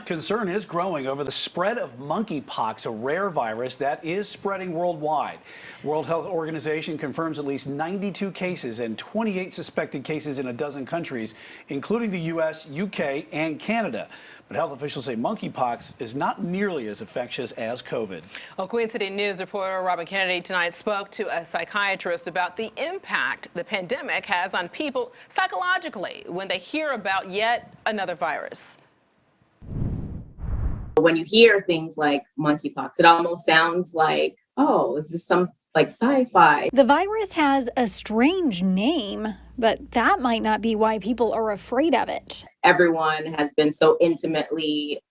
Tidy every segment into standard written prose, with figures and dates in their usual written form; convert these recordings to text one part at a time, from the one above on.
Concern is growing over the spread of monkeypox, a rare virus that is spreading worldwide. World Health Organization confirms at least 92 cases and 28 suspected cases in a dozen countries, including the U.S., UK, and Canada. But health officials say monkeypox is not nearly as infectious as COVID. Well, Queen City News reporter Robin Kennedy tonight spoke to a psychiatrist about the impact the pandemic has on people psychologically when they hear about yet another virus. When you hear things like monkeypox, it almost sounds like, oh, is this some like sci-fi? The virus has a strange name, but that might not be why people are afraid of it. Everyone has been so intimately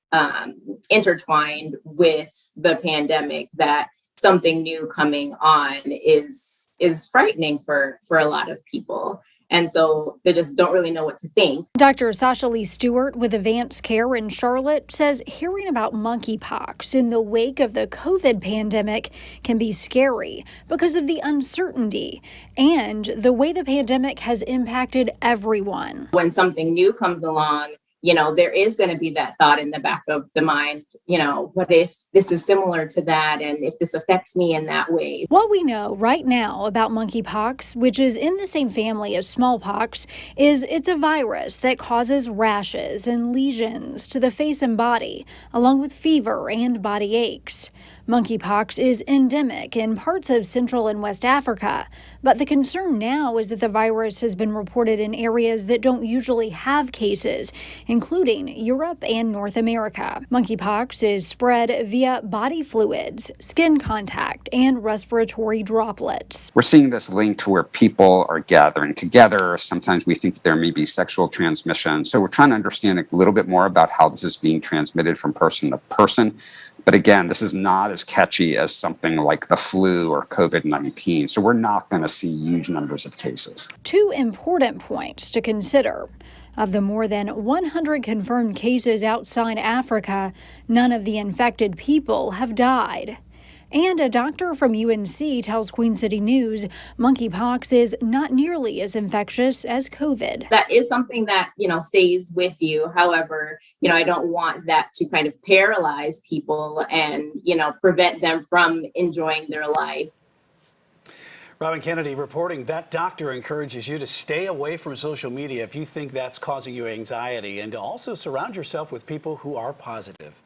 intertwined with the pandemic that something new coming on is frightening for a lot of people. And so they just don't really know what to think. Dr. SASHALEE Stewart with AVANCE Care in Charlotte says hearing about monkeypox in the wake of the COVID pandemic can be scary because of the uncertainty and the way the pandemic has impacted everyone. When something new comes along, you know, there is going to be that thought in the back of the mind, you know, what if this is similar to that and if this affects me in that way? What we know right now about monkeypox, which is in the same family as smallpox, is it's a virus that causes rashes and lesions to the face and body, along with fever and body aches. Monkeypox is endemic in parts of Central and West Africa, but the concern now is that the virus has been reported in areas that don't usually have cases, including Europe and North America. Monkeypox is spread via body fluids, skin contact, and respiratory droplets. We're seeing this link to where people are gathering together. Sometimes we think that there may be sexual transmission. So we're trying to understand a little bit more about how this is being transmitted from person to person. But again, this is not as catchy as something like the flu or COVID-19. So we're not going to see huge numbers of cases. Two important points to consider. Of the more than 100 confirmed cases outside Africa, none of the infected people have died. And a doctor from UNC tells Queen City News monkeypox is not nearly as infectious as COVID. That is something that, you know, stays with you. However, you know, I don't want that to kind of paralyze people and, you know, prevent them from enjoying their life. Robin Kennedy reporting that doctor encourages you to stay away from social media if you think that's causing you anxiety and to also surround yourself with people who are positive.